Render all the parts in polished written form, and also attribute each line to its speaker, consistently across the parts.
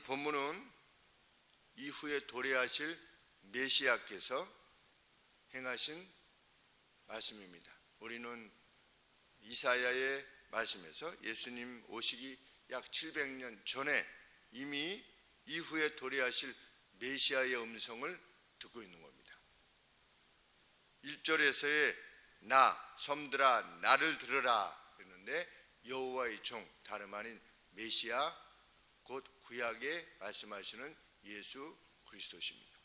Speaker 1: 본문은 이후에 도래하실 메시아께서 행하신 말씀입니다. 우리는 이사야의 말씀에서 예수님 오시기 약 700년 전에 이미 이후에 도래하실 메시아의 음성을 듣고 있는 겁니다. 1절에서의 나 섬들아 나를 들으라 그랬는데 여호와의 종 다름 아닌 메시아 곧 구약에 말씀하시는 예수 그리스도십니다.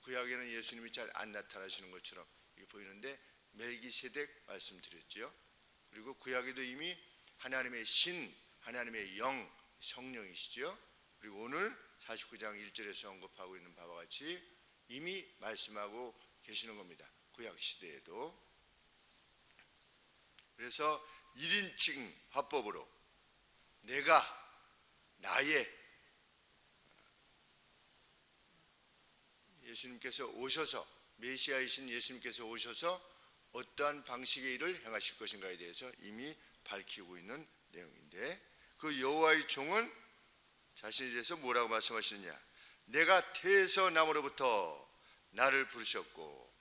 Speaker 1: 구약에는 예수님이 잘 안 나타나시는 것처럼 보이는데 멜기세덱 말씀드렸지요. 그리고 구약에도 이미 하나님의 신, 하나님의 영, 성령이시죠. 그리고 오늘 49장 1절에서 언급하고 있는 바와 같이 이미 말씀하고 계시는 겁니다. 구약 시대에도. 그래서 1인칭 화법으로 내가 나의 예수님께서 오셔서 메시아이신 예수님께서 오셔서 어떠한 방식의 일을 행하실 것인가에 대해서 이미 밝히고 있는 내용인데 그 여호와의 종은 자신에 대해서 뭐라고 말씀하시느냐? 내가 태에서 나무로부터 나를 부르셨고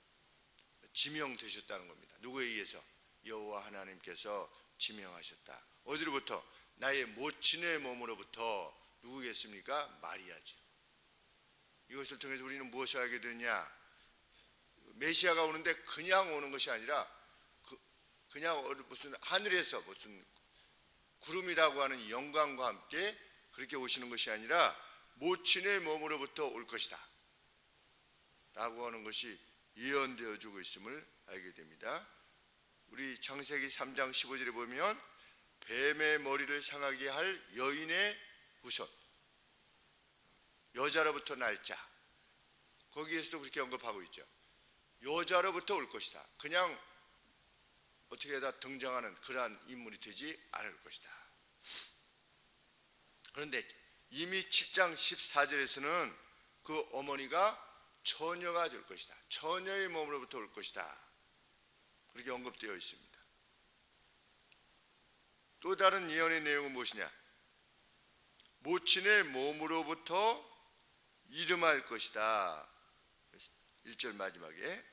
Speaker 1: 지명되셨다는 겁니다. 누구에 의해서? 여호와 하나님께서 지명하셨다. 어디로부터? 나의 모친의 몸으로부터. 누구겠습니까? 마리아죠. 이것을 통해서 우리는 무엇을 알게 되느냐? 메시아가 오는데 그냥 오는 것이 아니라 그냥 무슨 하늘에서 무슨 구름이라고 하는 영광과 함께 그렇게 오시는 것이 아니라 모친의 몸으로부터 올 것이다 라고 하는 것이 예언되어 주고 있음을 알게 됩니다. 우리 창세기 3장 15절에 보면 뱀의 머리를 상하게 할 여인의 후손, 여자로부터 날 자, 거기에서도 그렇게 언급하고 있죠. 여자로부터 올 것이다. 그냥 어떻게 다 등장하는 그러한 인물이 되지 않을 것이다. 그런데 이미 7장 14절에서는 그 어머니가 처녀가 될 것이다. 처녀의 몸으로부터 올 것이다. 그렇게 언급되어 있습니다. 또 다른 예언의 내용은 무엇이냐? 모친의 몸으로부터 이름할 것이다. 1절 마지막에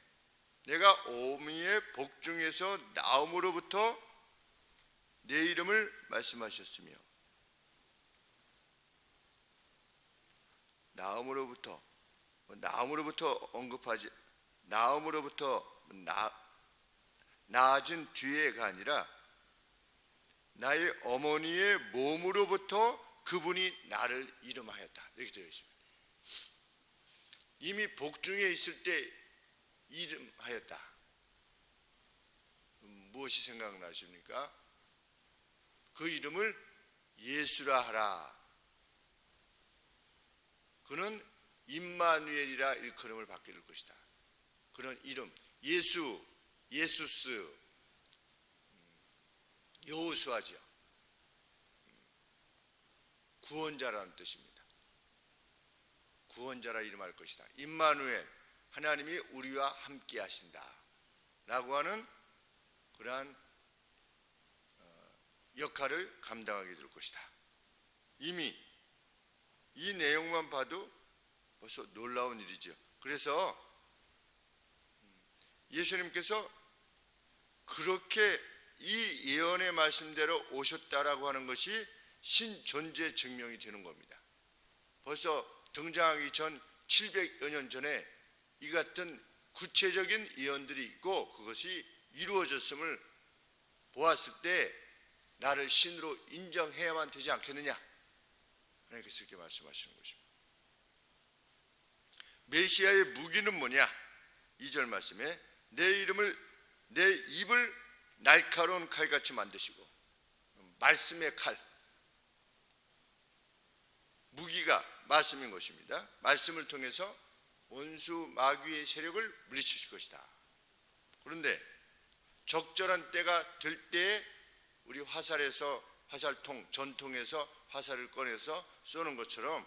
Speaker 1: 내가 어미의 복중에서 나옴으로부터 내 이름을 말씀하셨으며 나옴으로부터 언급하지 나옴으로부터 나아진 뒤에가 아니라 나의 어머니의 몸으로부터 그분이 나를 이름하였다 이렇게 되어 있습니다. 이미 복중에 있을 때 이름하였다. 무엇이 생각나십니까? 그 이름을 예수라 하라. 그는 임마누엘이라 일컬음을 받게 될 것이다. 그런 이름 예수, 예수스, 여호수아죠. 구원자라는 뜻입니다. 구원자라 이름할 것이다. 임마누엘, 하나님이 우리와 함께 하신다 라고 하는 그러한 역할을 감당하게 될 것이다. 이미 이 내용만 봐도 벌써 놀라운 일이죠. 그래서 예수님께서 그렇게 이 예언의 말씀대로 오셨다라고 하는 것이 신존재 증명이 되는 겁니다. 벌써 등장하기 전 700여 년 전에 이 같은 구체적인 예언들이 있고 그것이 이루어졌음을 보았을 때 나를 신으로 인정해야만 되지 않겠느냐 하나님께서 이렇게 말씀하시는 것입니다. 메시아의 무기는 뭐냐? 2절 말씀에 내 입을 날카로운 칼같이 만드시고 말씀의 칼, 무기가 말씀인 것입니다. 말씀을 통해서 원수 마귀의 세력을 물리치실 것이다. 그런데 적절한 때가 될 때에 우리 화살통, 전통에서 화살을 꺼내서 쏘는 것처럼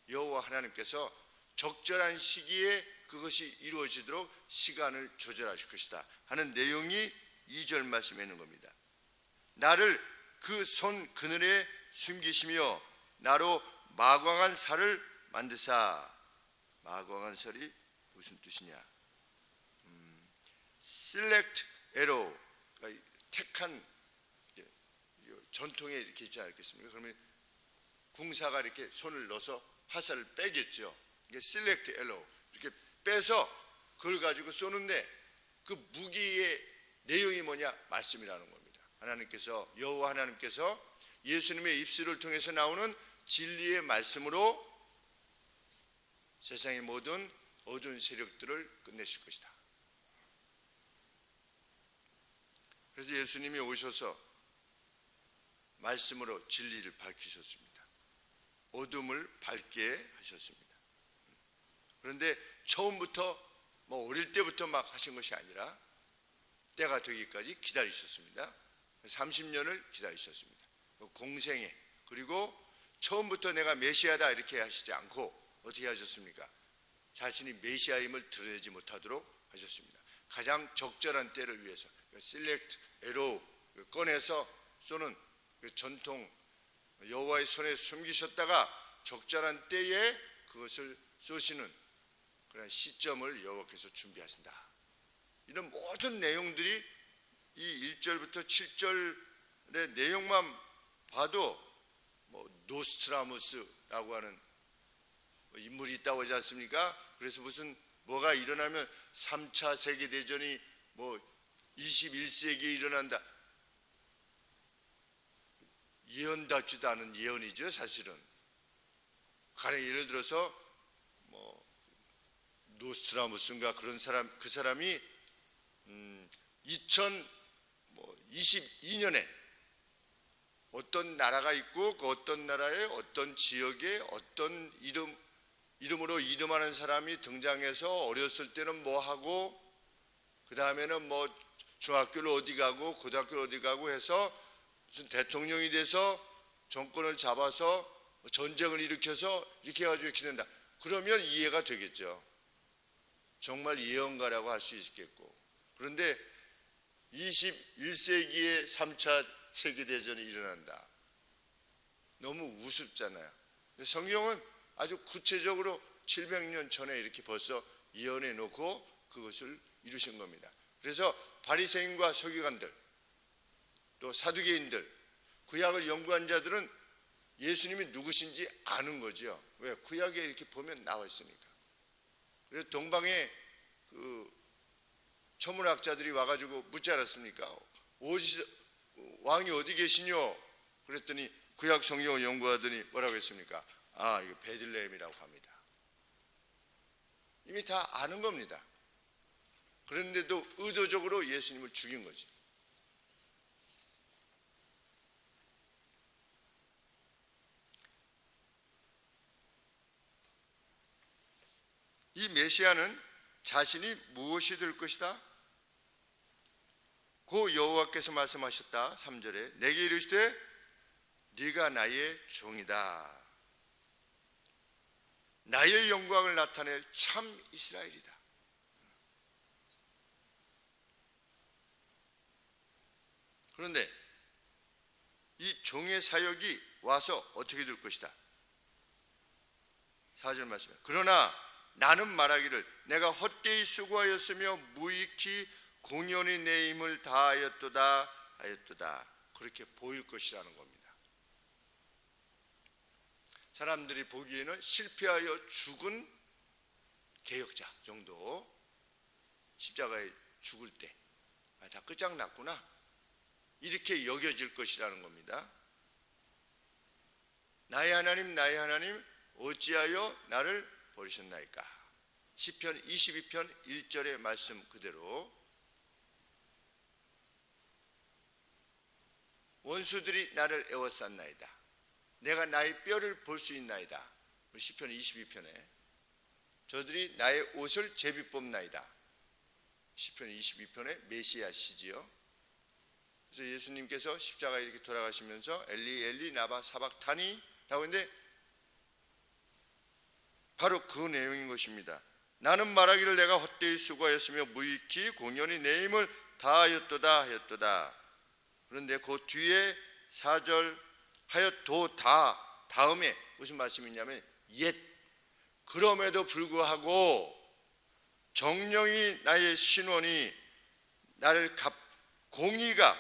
Speaker 1: 여호와 하나님께서 적절한 시기에 그것이 이루어지도록 시간을 조절하실 것이다 하는 내용이 2절 말씀에 있는 겁니다. 나를 그 손 그늘에 숨기시며 나로 마광한 살을 만드사. 마광한 살이 무슨 뜻이냐? select arrow, 그러니까 택한, 전통에 이렇게 있지 않겠습니까? 그러면 궁사가 이렇게 손을 넣어서 화살을 빼겠죠. 이게 select arrow, 이렇게 빼서 그걸 가지고 쏘는데 그 무기의 내용이 뭐냐? 말씀이라는 겁니다. 하나님께서, 여호와 하나님께서 예수님의 입술을 통해서 나오는 진리의 말씀으로 세상의 모든 어두운 세력들을 끝내실 것이다. 그래서 예수님이 오셔서 말씀으로 진리를 밝히셨습니다. 어둠을 밝게 하셨습니다. 그런데 처음부터 어릴 때부터 막 하신 것이 아니라 때가 되기까지 기다리셨습니다. 30년을 기다리셨습니다. 공생애, 그리고 처음부터 내가 메시아다 이렇게 하시지 않고 어떻게 하셨습니까? 자신이 메시아임을 드러내지 못하도록 하셨습니다. 가장 적절한 때를 위해서 select arrow, 꺼내서 쏘는 전통 여호와의 손에 숨기셨다가 적절한 때에 그것을 쏘시는 그런 시점을 여호와께서 준비하신다. 이런 모든 내용들이 이 1절부터 7절의 내용만 봐도 노스트라무스라고 하는 인물이 있다고 하지 않습니까? 그래서 뭐가 일어나면 3차 세계대전이 21세기에 일어난다. 예언답지도 않은 예언이죠, 사실은. 가령 예를 들어서 노스트라무스인가 그런 사람, 그 사람이 2022년에 어떤 나라가 있고 그 어떤 나라의 어떤 지역에 어떤 이름으로 이름하는 사람이 등장해서 어렸을 때는 뭐 하고 그 다음에는 중학교를 어디 가고 고등학교를 어디 가고 해서 무슨 대통령이 돼서 정권을 잡아서 전쟁을 일으켜서 이렇게 해가지고 이렇게 된다. 그러면 이해가 되겠죠. 정말 예언가라고 할 수 있겠고. 그런데 21세기에 3차 세계대전이 일어난다. 너무 우습잖아요. 성경은 아주 구체적으로 700년 전에 이렇게 벌써 예언해 놓고 그것을 이루신 겁니다. 그래서 바리새인과 서기관들, 또 사두개인들, 구약을 연구한 자들은 예수님이 누구신지 아는 거죠. 왜? 구약에 이렇게 보면 나와 있으니까. 그래서 동방에 천문학자들이 와가지고 묻지 않았습니까? 왕이 어디 계시뇨? 그랬더니 구약 성경을 연구하더니 뭐라고 했습니까? 이거 베들레헴이라고 합니다. 이미 다 아는 겁니다. 그런데도 의도적으로 예수님을 죽인 거지. 이 메시아는 자신이 무엇이 될 것이다? 고 여호와께서 말씀하셨다. 3절에 내게 이르시되 네가 나의 종이다. 나의 영광을 나타낼 참 이스라엘이다. 그런데 이 종의 사역이 와서 어떻게 될 것이다? 4절 말씀에 그러나 나는 말하기를 내가 헛되이 수고하였으며 무익히 공연히 내 힘을 다하였도다 하였도다. 그렇게 보일 것이라는 겁니다. 사람들이 보기에는 실패하여 죽은 개혁자 정도, 십자가에 죽을 때 다 끝장났구나 이렇게 여겨질 것이라는 겁니다. 나의 하나님 나의 하나님 어찌하여 나를 버리셨나이까? 시편 22편 1절의 말씀 그대로 원수들이 나를 에워쌌나이다. 내가 나의 뼈를 볼 수 있나이다. 시편 22편에 저들이 나의 옷을 제비 뽑나이다. 시편 22편의 메시아 시지요. 그래서 예수님께서 십자가에 이렇게 돌아가시면서 엘리 엘리 나바 사박타니 라고 했는데 바로 그 내용인 것입니다. 나는 말하기를 내가 헛되이 수고하였으며 무익히 공연히 내 힘을 다하였도다 하였도다. 그런데 그 뒤에 4절 하여도 다 다음에 무슨 말씀이냐면 옛 그럼에도 불구하고 정령이 나의 신원이 나를 공의가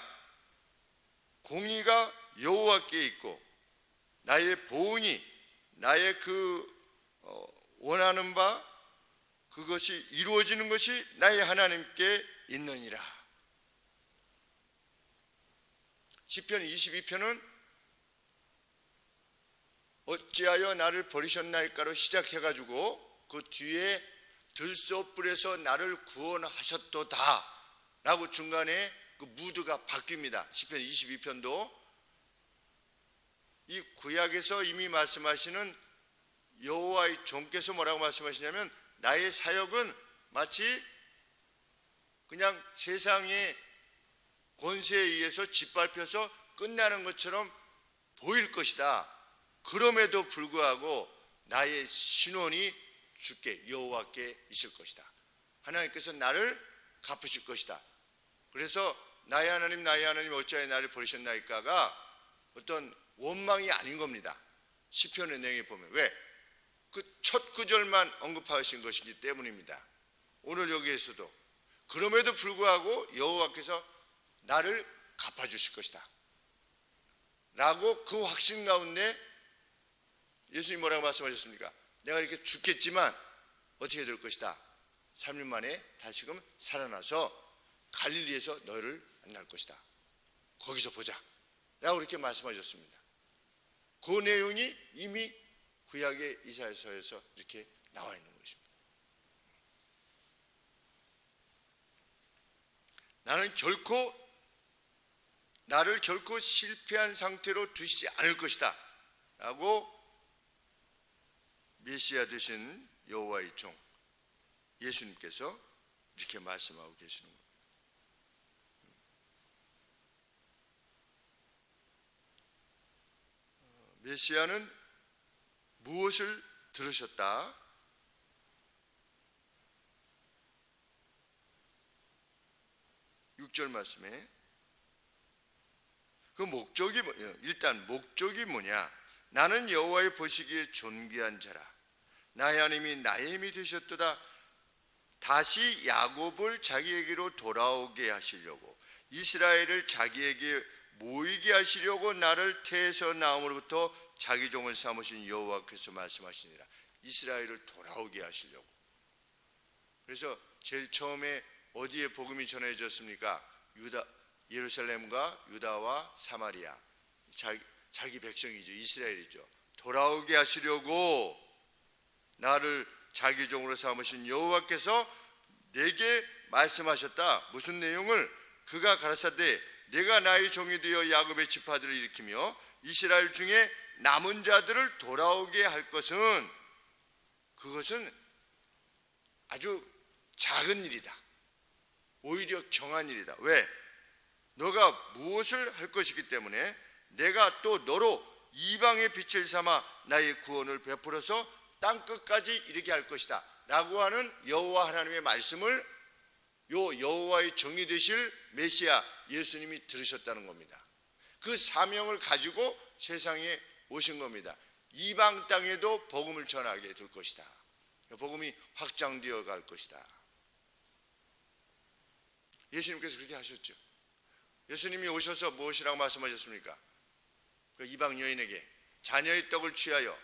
Speaker 1: 여호와께 있고 나의 보응이 나의 원하는 바 그것이 이루어지는 것이 나의 하나님께 있느니라. 시편 22편은 어찌하여 나를 버리셨나이까로 시작해가지고 그 뒤에 들소불에서 나를 구원하셨도다 라고 중간에 그 무드가 바뀝니다. 시편 22편도 이 구약에서 이미 말씀하시는 여호와의 종께서 뭐라고 말씀하시냐면 나의 사역은 마치 그냥 세상의 권세에 의해서 짓밟혀서 끝나는 것처럼 보일 것이다. 그럼에도 불구하고 나의 신원이 주께 여호와께 있을 것이다. 하나님께서 나를 갚으실 것이다. 그래서 나의 하나님 어찌하여 나를 버리셨나이까가 어떤 원망이 아닌 겁니다. 시편의 내용에 보면 왜? 그 첫 구절만 언급하신 것이기 때문입니다. 오늘 여기에서도 그럼에도 불구하고 여호와께서 나를 갚아주실 것이다 라고 그 확신 가운데 예수님 뭐라고 말씀하셨습니까? 내가 이렇게 죽겠지만 어떻게 될 것이다. 3일 만에 다시금 살아나서 갈릴리에서 너를 만날 것이다. 거기서 보자 라고 이렇게 말씀하셨습니다. 그 내용이 이미 구약의 이사야서에서 이렇게 나와 있는 것입니다. 나를 결코 실패한 상태로 두시지 않을 것이다 라고 메시아 되신 여호와의 종 예수님께서 이렇게 말씀하고 계시는 겁니다. 메시아는 무엇을 들으셨다? 6절 말씀에 그 목적이 일단 목적이 뭐냐? 나는 여호와의 보시기에 존귀한 자라. 나의 하나님이 나의 힘이 되셨도다. 다시 야곱을 자기에게로 돌아오게 하시려고 이스라엘을 자기에게 모이게 하시려고 나를 태에서 나옴으로부터 자기 종을 삼으신 여호와께서 말씀하시니라. 이스라엘을 돌아오게 하시려고. 그래서 제일 처음에 어디에 복음이 전해졌습니까? 예루살렘과 유다와 사마리아. 자기 백성이죠. 이스라엘이죠. 돌아오게 하시려고 나를 자기 종으로 삼으신 여호와께서 내게 말씀하셨다. 무슨 내용을? 그가 가라사대 내가 나의 종이 되어 야곱의 지파들을 일으키며 이스라엘 중에 남은 자들을 돌아오게 할 것은 그것은 아주 작은 일이다. 오히려 경한 일이다. 왜? 너가 무엇을 할 것이기 때문에 내가 또 너로 이방의 빛을 삼아 나의 구원을 베풀어서 땅끝까지 이르게 할 것이다 라고 하는 여호와 하나님의 말씀을 여호와의 종이 되실 메시아 예수님이 들으셨다는 겁니다. 그 사명을 가지고 세상에 오신 겁니다. 이방 땅에도 복음을 전하게 될 것이다. 복음이 확장되어 갈 것이다. 예수님께서 그렇게 하셨죠. 예수님이 오셔서 무엇이라고 말씀하셨습니까? 그 이방 여인에게 자녀의 떡을 취하여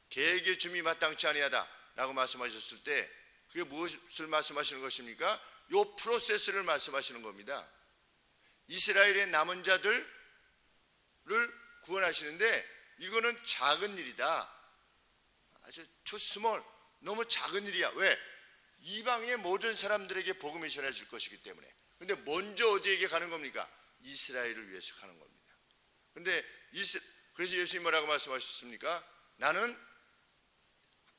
Speaker 1: 개에게 줌이 마땅치 아니하다 라고 말씀하셨을 때 그게 무엇을 말씀하시는 것입니까? 요 프로세스를 말씀하시는 겁니다. 이스라엘의 남은 자들을 구원하시는데 이거는 작은 일이다. 아주 too small, 너무 작은 일이야. 왜? 이방의 모든 사람들에게 복음이 전해질 것이기 때문에. 근데 먼저 어디에게 가는 겁니까? 이스라엘을 위해서 가는 겁니다. 근데 그래서 예수님 뭐라고 말씀하셨습니까? 나는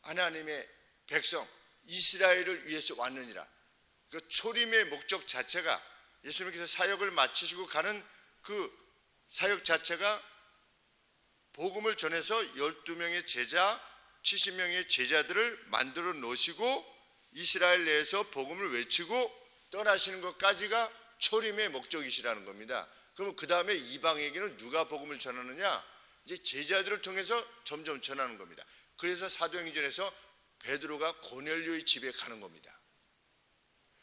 Speaker 1: 하나님의 백성 이스라엘을 위해서 왔느니라. 그 초림의 목적 자체가 예수님께서 사역을 마치시고 가는 그 사역 자체가 복음을 전해서 12명의 제자 70명의 제자들을 만들어 놓으시고 이스라엘 내에서 복음을 외치고 떠나시는 것까지가 초림의 목적이시라는 겁니다. 그러면 그 다음에 이방에게는 누가 복음을 전하느냐? 이제 제자들을 통해서 점점 전하는 겁니다. 그래서 사도행전에서 베드로가 고넬료의 집에 가는 겁니다.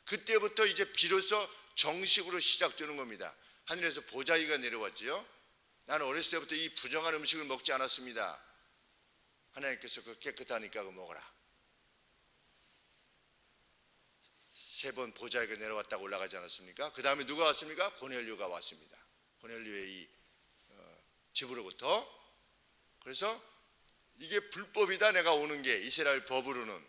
Speaker 1: 그때부터 이제 비로소 정식으로 시작되는 겁니다. 하늘에서 보자기가 내려왔지요. 나는 어렸을 때부터 이 부정한 음식을 먹지 않았습니다. 하나님께서 그 깨끗하니까 그거 먹어라. 3번 보자기가 내려왔다고 올라가지 않았습니까? 그 다음에 누가 왔습니까? 고넬료가 왔습니다. 고넬료의 이 집으로부터. 그래서 이게 불법이다, 내가 오는 게. 이스라엘 법으로는,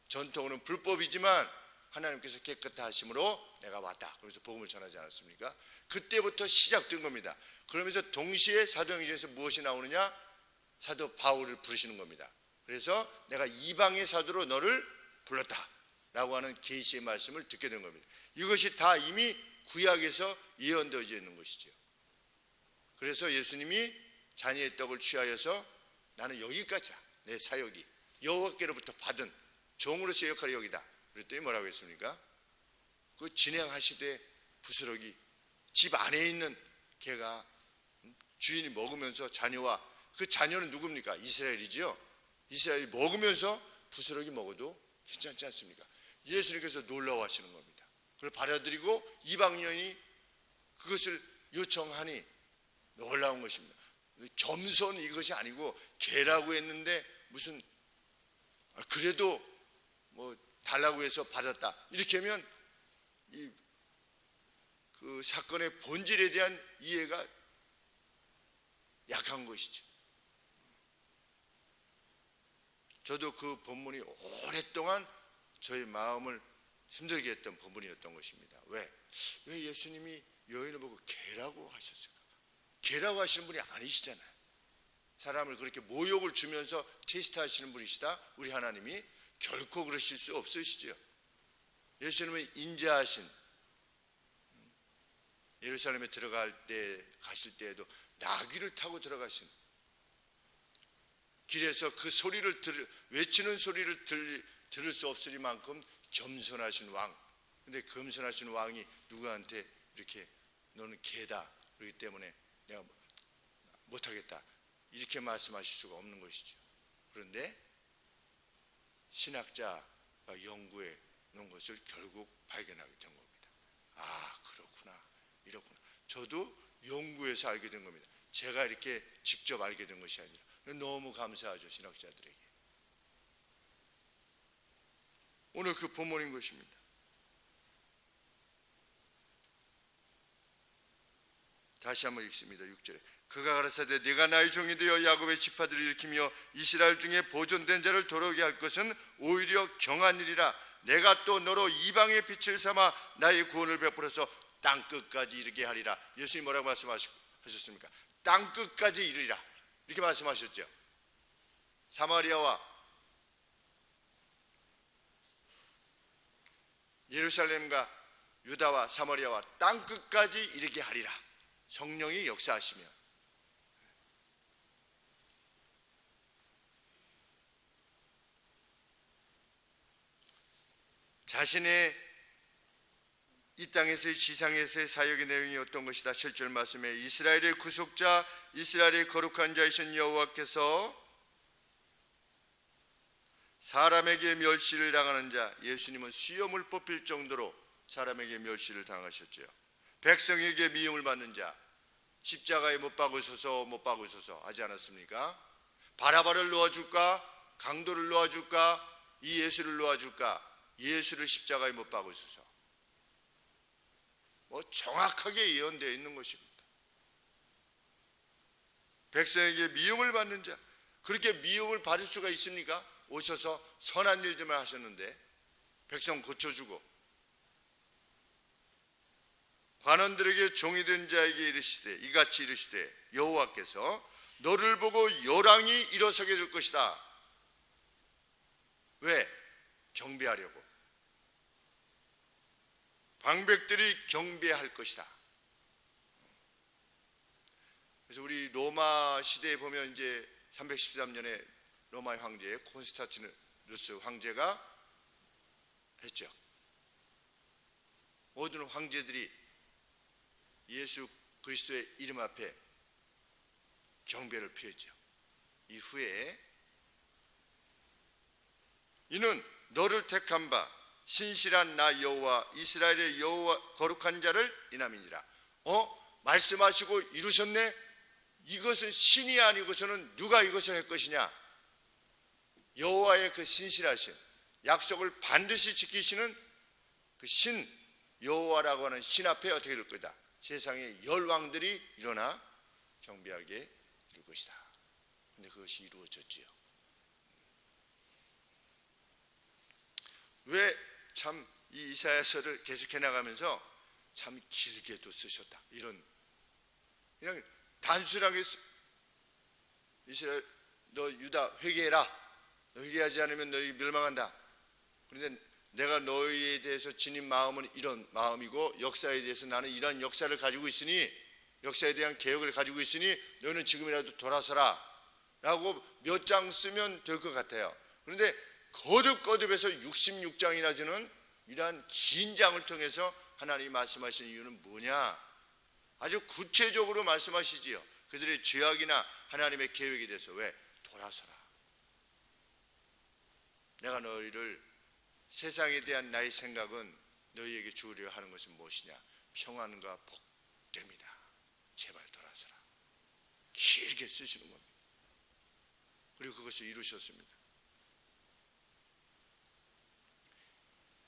Speaker 1: 전통으로는 불법이지만 하나님께서 깨끗하심으로 내가 왔다. 그래서 복음을 전하지 않았습니까? 그때부터 시작된 겁니다. 그러면서 동시에 사도행전에서 무엇이 나오느냐? 사도 바울을 부르시는 겁니다. 그래서 내가 이방의 사도로 너를 불렀다 라고 하는 계시의 말씀을 듣게 된 겁니다. 이것이 다 이미 구약에서 예언되어져 있는 것이죠. 그래서 예수님이 자녀의 떡을 취하여서 나는 여기까지야, 내 사역이 여호와께로부터 받은 종으로서의 역할이 여기다. 그랬더니 뭐라고 했습니까? 그 진행하시되 부스러기 집 안에 있는 개가 주인이 먹으면서 자녀와, 그 자녀는 누굽니까? 이스라엘이지요. 이스라엘이 먹으면서 부스러기 먹어도 괜찮지 않습니까? 예수님께서 놀라워하시는 겁니다. 그걸 받아들이고 이방 여인이 그것을 요청하니 놀라운 것입니다. 겸손 이것이 아니고 개라고 했는데 무슨 그래도 뭐 달라고 해서 받았다 이렇게 하면 그 사건의 본질에 대한 이해가 약한 것이죠. 저도 그 본문이 오랫동안 저희 마음을 힘들게 했던 본문이었던 것입니다. 왜 예수님이 여인을 보고 개라고 하셨을까? 개라고 하시는 분이 아니시잖아요. 사람을 그렇게 모욕을 주면서 테스트하시는 분이시다. 우리 하나님이 결코 그러실 수 없으시죠. 예수님은 인자하신, 예루살렘에 가실 때에도 나귀를 타고 들어가신, 길에서 그 소리를 외치는 소리를 들을 수 없으리만큼 겸손하신 왕. 근데 겸손하신 왕이 누구한테 이렇게 너는 개다 그렇기 때문에 내가 못하겠다 이렇게 말씀하실 수가 없는 것이죠. 그런데 신학자가 연구해 놓은 것을 결국 발견하게 된 겁니다. 아, 그렇구나, 이렇구나. 저도 연구해서 알게 된 겁니다. 제가 이렇게 직접 알게 된 것이 아니라. 너무 감사하죠, 신학자들에게. 오늘 그 본문인 것입니다. 다시 한번 읽습니다. 6절에 그가 가라사대 네가 나의 종이 되어 야곱의 지파들을 일으키며 이스라엘 중에 보존된 자를 돌아오게 할 것은 오히려 경한 일이라. 내가 또 너로 이방의 빛을 삼아 나의 구원을 베풀어서 땅끝까지 이르게 하리라. 예수님 뭐라고 말씀하셨습니까? 땅끝까지 이르리라 이렇게 말씀하셨죠. 사마리아와 예루살렘과 유다와 사마리아와 땅끝까지 이르게 하리라. 성령이 역사하시며 자신의 이 땅에서의 지상에서의 사역의 내용이 어떤 것이다. 7절 말씀에 이스라엘의 구속자, 이스라엘의 거룩한 자이신 여호와께서 사람에게 멸시를 당하는 자, 예수님은 수염을 뽑힐 정도로 사람에게 멸시를 당하셨죠. 백성에게 미움을 받는 자, 십자가에 못 박으소서 하지 않았습니까? 바라바를 놓아줄까? 강도를 놓아줄까? 이 예수를 놓아줄까? 예수를 십자가에 못 박으소서. 정확하게 예언되어 있는 것입니다. 백성에게 미움을 받는 자, 그렇게 미움을 받을 수가 있습니까? 오셔서 선한 일들만 하셨는데 백성 고쳐주고 관원들에게 종이 된 자에게 이르시되 이같이 이르시되 여호와께서 너를 보고 요랑이 일어서게 될 것이다. 왜? 경배하려고. 방백들이 경배할 것이다. 그래서 우리 로마 시대에 보면 이제 313년에 로마의 황제 콘스탄티누스 황제가 했죠. 모든 황제들이 예수 그리스도의 이름 앞에 경배를 표했죠. 이후에 이는 너를 택한 바 신실한 나 여호와 이스라엘의 여호와 거룩한 자를 인함이니라. 말씀하시고 이루셨네. 이것은 신이 아니고서는 누가 이것을 할 것이냐? 여호와의 그 신실하신 약속을 반드시 지키시는 그 신 여호와라고 하는 신 앞에 어떻게 될 거다? 세상의 열왕들이 일어나 경배하게 될 것이다. 근데 그것이 이루어졌지요. 왜 참 이 이사야서를 계속해 나가면서 참 길게도 쓰셨다. 이런 그냥 단순하게 이스라엘 너 유다 회개해라. 너 회개하지 않으면 너희 멸망한다. 그런데 내가 너희에 대해서 지닌 마음은 이런 마음이고 역사에 대해서 나는 이런 역사를 가지고 있으니 역사에 대한 개혁을 가지고 있으니 너희는 지금이라도 돌아서라 라고 몇 장 쓰면 될 것 같아요. 그런데 거듭거듭해서 66장이나 되는 이러한 긴 장을 통해서 하나님이 말씀하시는 이유는 뭐냐? 아주 구체적으로 말씀하시지요. 그들의 죄악이나 하나님의 계획에 대해서. 왜? 돌아서라. 내가 너희를 세상에 대한 나의 생각은 너희에게 주으려 하는 것은 무엇이냐? 평안과 복됩니다. 제발 돌아서라. 길게 쓰시는 겁니다. 그리고 그것을 이루셨습니다.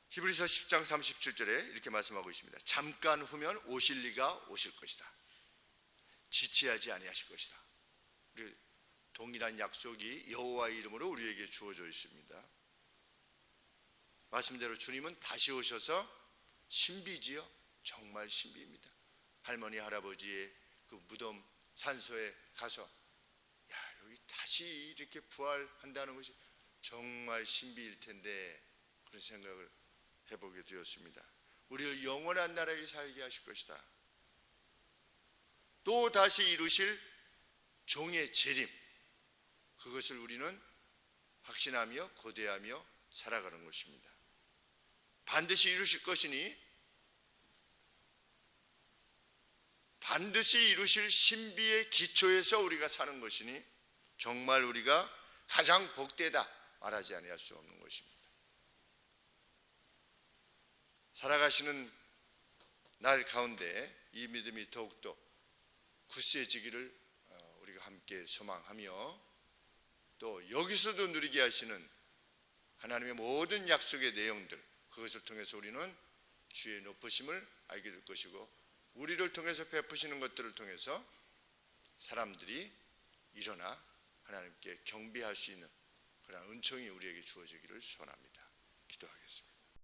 Speaker 1: 히브리서 10장 37절에 이렇게 말씀하고 있습니다. 잠깐 후면 오실 이가 오실 것이다. 지체하지 아니하실 것이다. 우리 동일한 약속이 여호와의 이름으로 우리에게 주어져 있습니다. 말씀대로 주님은 다시 오셔서 신비지요. 정말 신비입니다. 할머니 할아버지의 그 무덤 산소에 가서 여기 다시 이렇게 부활한다는 것이 정말 신비일 텐데 그런 생각을 해보게 되었습니다. 우리를 영원한 나라에 살게 하실 것이다. 또 다시 이루실 종의 재림, 그것을 우리는 확신하며 고대하며 살아가는 것입니다. 반드시 이루실 것이니 반드시 이루실 신비의 기초에서 우리가 사는 것이니 정말 우리가 가장 복되다 말하지 아니할 수 없는 것입니다. 살아가시는 날 가운데 이 믿음이 더욱더 굳세지기를 우리가 함께 소망하며 또 여기서도 누리게 하시는 하나님의 모든 약속의 내용들, 그것을 통해서 우리는 주의 높으심을 알게 될 것이고 우리를 통해서 베푸시는 것들을 통해서 사람들이 일어나 하나님께 경배할 수 있는 그런 은총이 우리에게 주어지기를 소원합니다. 기도하겠습니다.